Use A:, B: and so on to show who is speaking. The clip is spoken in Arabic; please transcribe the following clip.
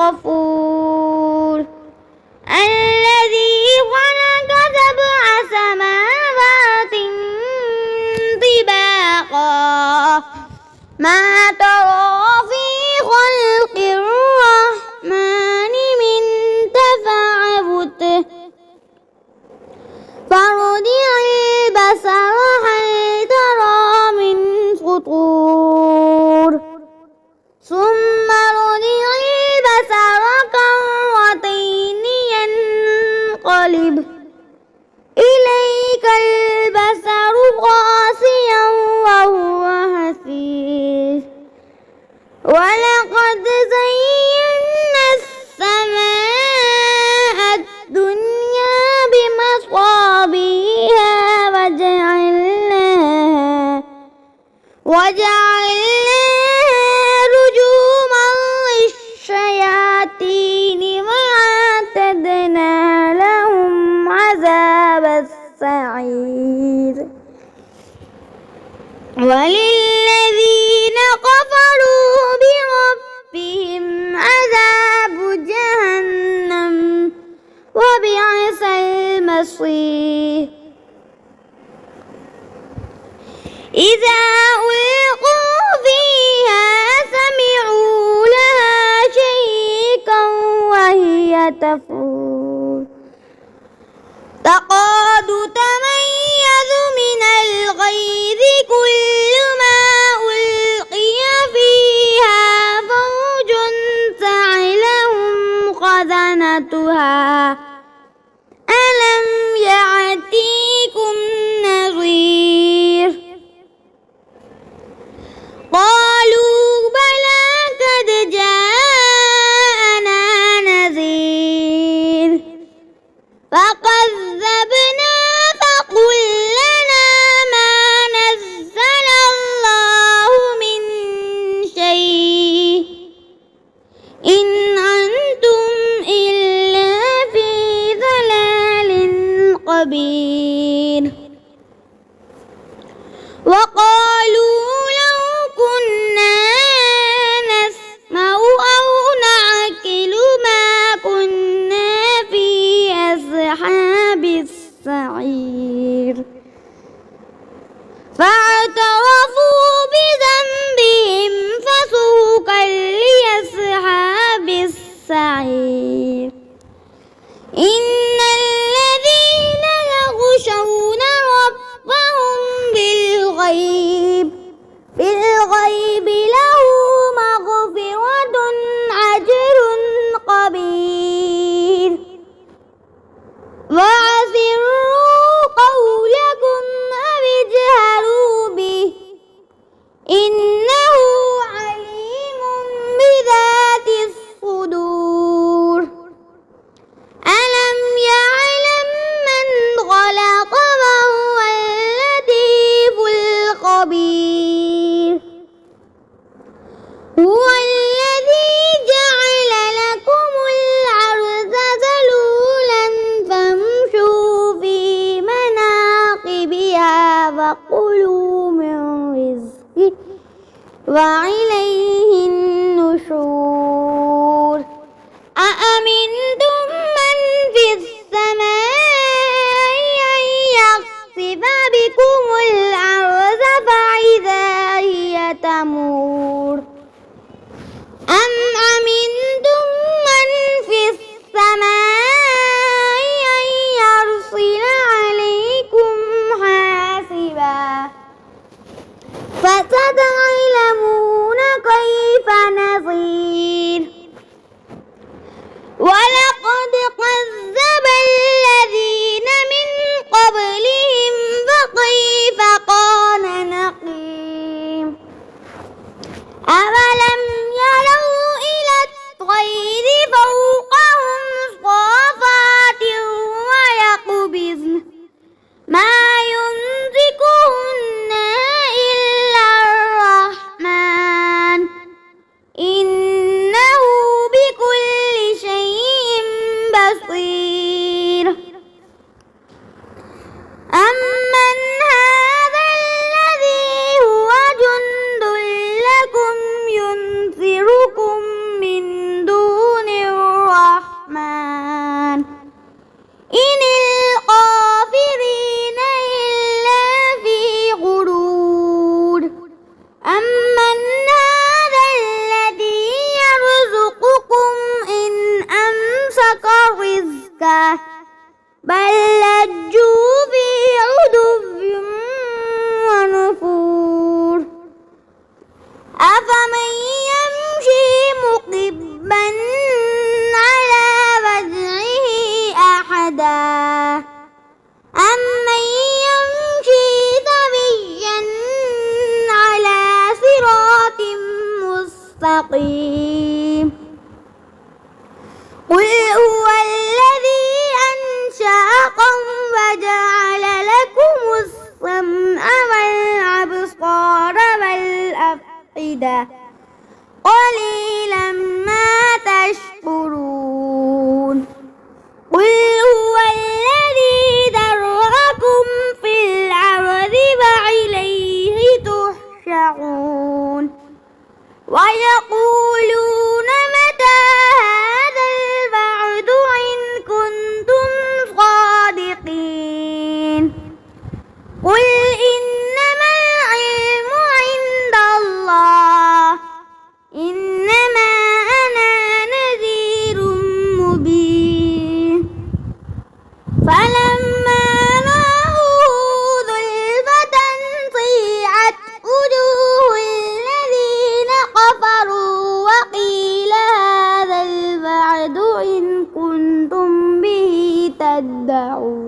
A: غفور الذي خلق سبع سماوات طباقا ما ترى في خلق الرحمن من تفاوت فارجع البصر هل ترى من فطور ثم ارجع البصر كرتين ينقلب إليك البصر خاسئا وهو حسير ولقد زينا السماء الدنيا بمصابيها وجعلناها رجوما للشياطين وأعتدنا لهم عذاب السعير وللذين كفروا بربهم عذاب جهنم وبئس المصير إذا ألقوا فيها سمعوا لها شهيقا وهي تفور تكاد تميز من الغيظ كلما ألقي فيها فوج سألهم خزنتها ألم يأتيكم نذير قالوا بلى قد جاءنا نذير فكذبنا فقلنا ما نزل مستقيم قل هو الذي أنشأكم وجعل لكم السمع والأبصار والأفئدة قليلا ما تشكرون قل هو الذي ذرأكم في الأرض وإليه تحشرون ويقولون متى هذا الوعد إن كنتم صادقين قل إنما العلم عند الله إنما أنا نذير مبين فلما رأوه زلفة سيئت وجوه الذين كفروا وقيل هذا الوعد إن كنتم به تدعون